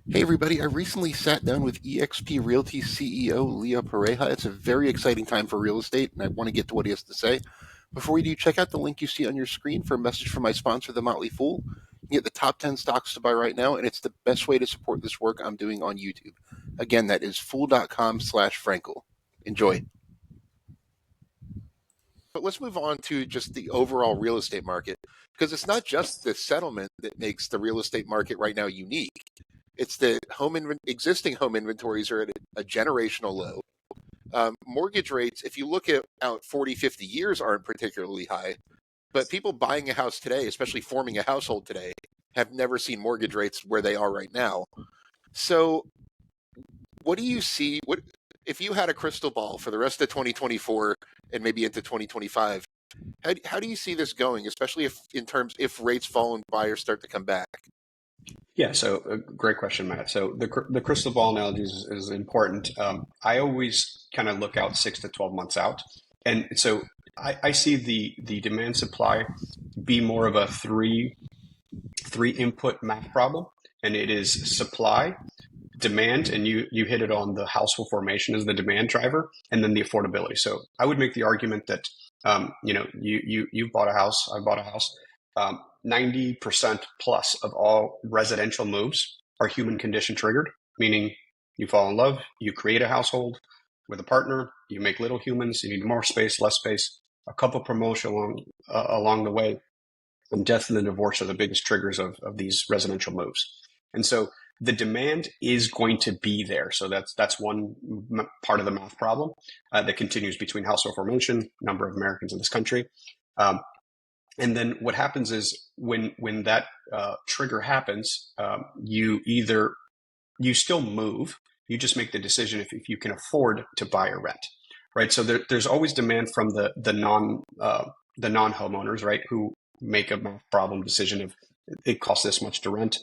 Hey everybody, I recently sat down with eXp Realty CEO Leo Pareja. It's a very exciting time for real estate, and I want to get to what he has to say. Before we do, check out the link you see on your screen for a message from my sponsor, The Motley Fool. You get the top 10 stocks to buy right now, and it's the best way to support this work I'm doing on YouTube. Again, that is fool.com/Frankel. Enjoy. But let's move on to just the overall real estate market, because it's not just the settlement that makes the real estate market right now unique. It's the existing home inventories are at a generational low. Mortgage rates, if you look at out 40, 50 years, aren't particularly high. But people buying a house today, especially forming a household today, have never seen mortgage rates where they are right now. So, what do you see? What if you had a crystal ball for the rest of 2024 and maybe into 2025? How do you see this going, especially if rates fall and buyers start to come back? Yeah, so great question, Matt. So the crystal ball analogy is important. I always kind of look out 6 to 12 months out, and so I see the demand supply be more of a three input math problem, and it is supply, demand, and you hit it on the household formation as the demand driver, and then the affordability. So I would make the argument that you bought a house, I bought a house. 90% plus of all residential moves are human condition triggered, meaning you fall in love, you create a household with a partner, you make little humans, you need more space, less space, a couple promotion along the way, and death and the divorce are the biggest triggers of these residential moves. And so the demand is going to be there. So that's one part of the math problem that continues between household formation, number of Americans in this country. And then what happens is when that trigger happens, you still move, you just make the decision if you can afford to buy or rent, right? So there's always demand from the non homeowners, right, who make a problem decision of it costs this much to rent,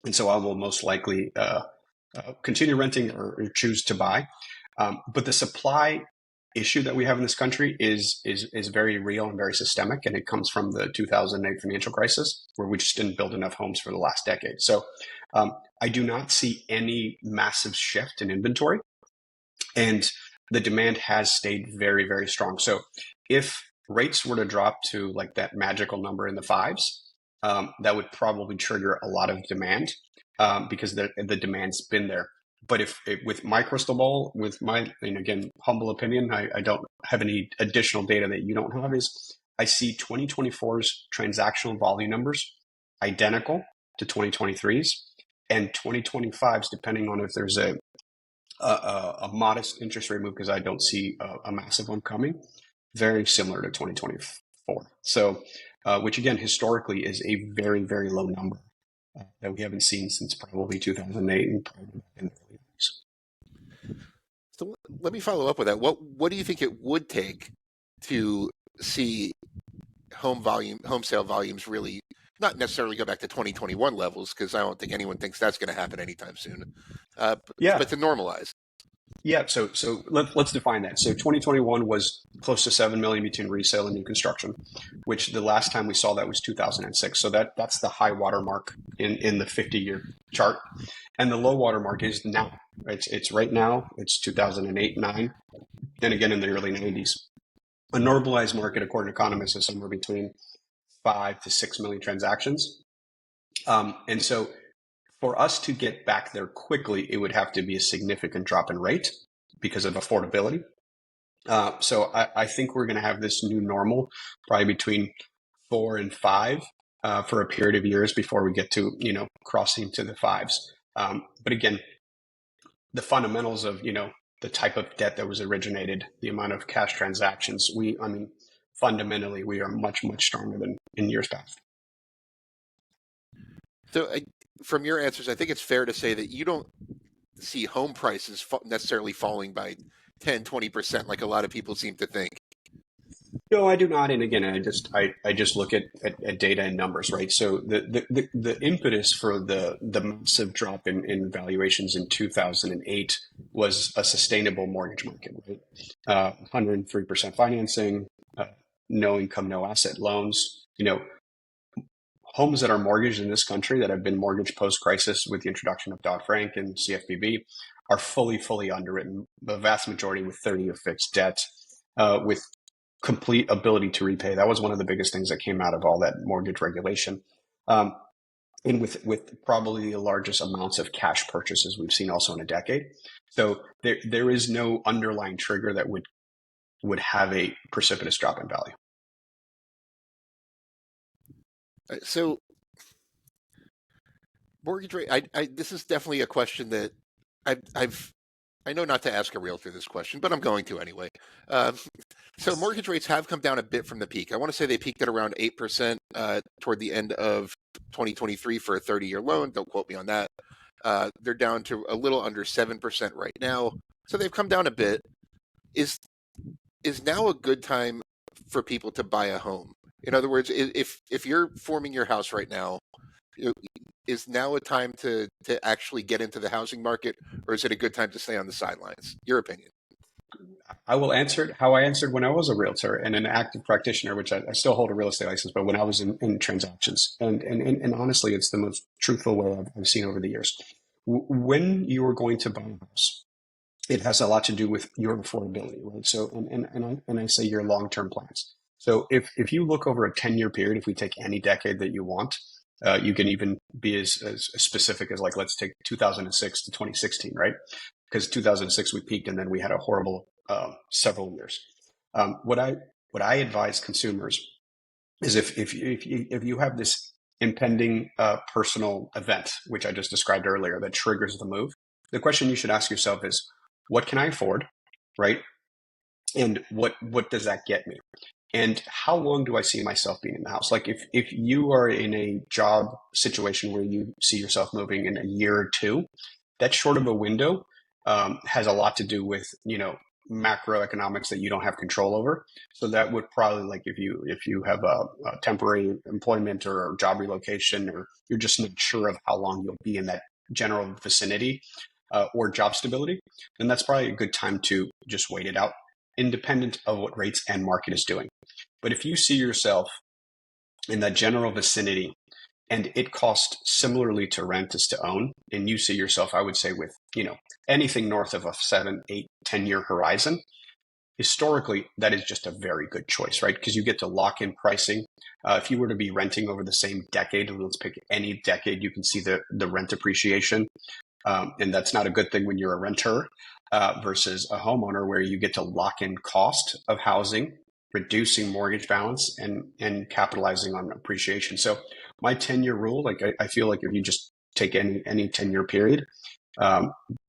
and so I will most likely continue renting or choose to buy. But the supply issue that we have in this country is very real and very systemic, and it comes from the 2008 financial crisis, where we just didn't build enough homes for the last decade. So I do not see any massive shift in inventory, and the demand has stayed very, very strong. So if rates were to drop to like that magical number in the fives, that would probably trigger a lot of demand because the demand's been there. But with my crystal ball, with my, and again, humble opinion, I don't have any additional data that you don't have, is I see 2024's transactional volume numbers identical to 2023's, and 2025's, depending on if there's a modest interest rate move, because I don't see a massive one coming, very similar to 2024. So, which again, historically is a very, very low number that we haven't seen since probably 2008 and probably in the early 90s. So let me follow up with that. What do you think it would take to see home sale volumes really not necessarily go back to 2021 levels, because I don't think anyone thinks that's going to happen anytime soon, but to normalize? Yeah, so let's define that. So 2021 was close to 7 million between resale and new construction, which the last time we saw that was 2006. So that's the high water mark in the 50-year chart, and the low water mark is now. It's right now. It's 2008, 9, and again in the early 90s. A normalized market, according to economists, is somewhere between 5 to 6 million transactions, and so for us to get back there quickly, it would have to be a significant drop in rate because of affordability. So I think we're going to have this new normal, probably between 4 and 5 for a period of years before we get to crossing to the fives. But again, the fundamentals of the type of debt that was originated, the amount of cash transactions, fundamentally we are much, much stronger than in years past. So from your answers, I think it's fair to say that you don't see home prices necessarily falling by 10, 20% like a lot of people seem to think. No, I do not. And again, I just look at data and numbers, right? So the impetus for the massive drop in valuations in 2008 was a sustainable mortgage market, right? 103% financing, no income, no asset loans, homes that are mortgaged in this country that have been mortgaged post-crisis with the introduction of Dodd-Frank and CFPB are fully underwritten, the vast majority with 30-year fixed debt, with complete ability to repay. That was one of the biggest things that came out of all that mortgage regulation. And with probably the largest amounts of cash purchases we've seen also in a decade. So there is no underlying trigger that would have a precipitous drop in value. So mortgage rate, this is definitely a question that I know not to ask a realtor this question, but I'm going to anyway. So mortgage rates have come down a bit from the peak. I want to say they peaked at around 8% toward the end of 2023 for a 30-year loan. Don't quote me on that. They're down to a little under 7% right now. So they've come down a bit. Is now a good time for people to buy a home? In other words, if you're forming your house right now, is now a time to actually get into the housing market, or is it a good time to stay on the sidelines? Your opinion. I will answer it how I answered when I was a realtor and an active practitioner, which I still hold a real estate license, but when I was in transactions. And honestly, it's the most truthful way I've seen over the years. When you are going to buy a house, it has a lot to do with your affordability, right? So, and I say your long-term plans. So if you look over a 10-year period, if we take any decade that you want, you can even be as specific as, like, let's take 2006 to 2016, right? Because 2006 we peaked and then we had a horrible several years. What I advise consumers is if you have this impending personal event, which I just described earlier, that triggers the move, the question you should ask yourself is, what can I afford, right? And what does that get me? And how long do I see myself being in the house? Like if you are in a job situation where you see yourself moving in a year or two, that short of a window has a lot to do with, macroeconomics that you don't have control over. So that would probably, like, if you have a temporary employment or a job relocation, or you're just not sure of how long you'll be in that general vicinity or job stability, then that's probably a good time to just wait it out, independent of what rates and market is doing. But if you see yourself in that general vicinity and it costs similarly to rent as to own, and you see yourself, I would say, with, anything north of a 7, 8, 10-year horizon, historically, that is just a very good choice, right? Because you get to lock in pricing. If you were to be renting over the same decade, and let's pick any decade, you can see the rent appreciation. And that's not a good thing when you're a renter versus a homeowner, where you get to lock in cost of housing, reducing mortgage balance, and capitalizing on appreciation. So my 10-year rule, like, I feel like if you just take any 10-year period,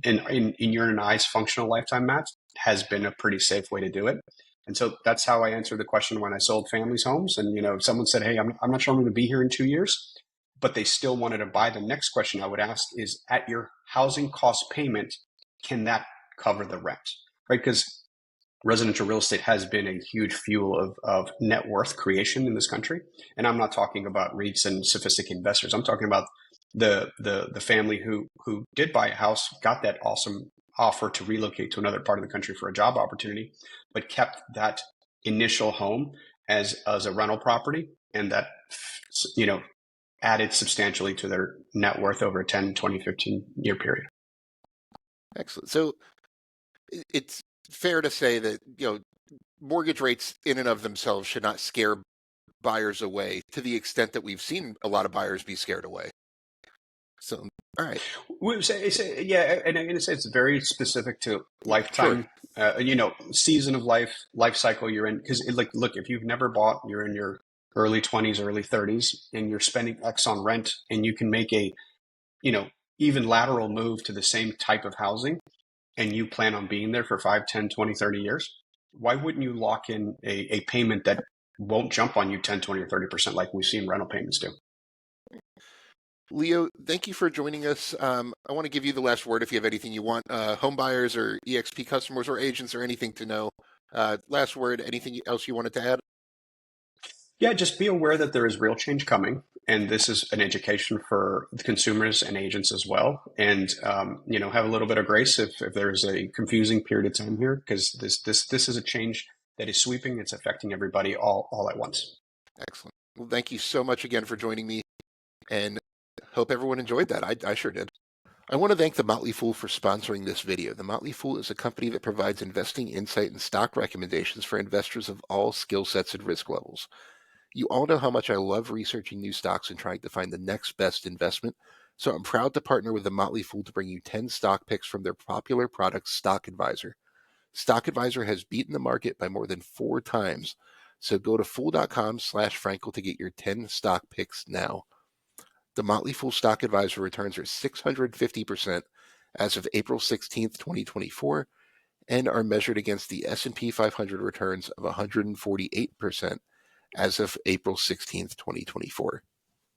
in your and I's functional lifetime, Matt, has been a pretty safe way to do it. And so that's how I answered the question when I sold families' homes. And, if someone said, hey, I'm not sure I'm going to be here in 2 years, but they still wanted to buy, the next question I would ask is, at your housing cost payment, can that cover the rent, right? Because residential real estate has been a huge fuel of net worth creation in this country. And I'm not talking about REITs and sophisticated investors. I'm talking about the family who did buy a house, got that awesome offer to relocate to another part of the country for a job opportunity, but kept that initial home as a rental property, and that, added substantially to their net worth over a 10, 20, 15-year period. Excellent. So it's fair to say that, mortgage rates in and of themselves should not scare buyers away to the extent that we've seen a lot of buyers be scared away. So, all right. Yeah, and I'm going to say it's very specific to lifetime, Sure. Season of life cycle you're in. Because, look, if you've never bought, you're in your early 20s, early 30s, and you're spending X on rent, and you can make a, even lateral move to the same type of housing, and you plan on being there for 5, 10, 20, 30 years, why wouldn't you lock in a payment that won't jump on you 10, 20, or 30% like we've seen rental payments do? Leo, thank you for joining us. I want to give you the last word if you have anything you want, home buyers or EXP customers or agents or anything to know. Last word, anything else you wanted to add? Yeah, just be aware that there is real change coming, and this is an education for the consumers and agents as well. And have a little bit of grace if there's a confusing period of time here, because this is a change that is sweeping. It's affecting everybody all at once. Excellent. Well, thank you so much again for joining me. And hope everyone enjoyed that. I sure did. I want to thank The Motley Fool for sponsoring this video. The Motley Fool is a company that provides investing insight and stock recommendations for investors of all skill sets and risk levels. You all know how much I love researching new stocks and trying to find the next best investment, so I'm proud to partner with The Motley Fool to bring you 10 stock picks from their popular product, Stock Advisor. Stock Advisor has beaten the market by more than 4 times, so go to fool.com/Frankel to get your 10 stock picks now. The Motley Fool Stock Advisor returns are 650% as of April 16th, 2024, and are measured against the S&P 500 returns of 148% as of April 16th, 2024.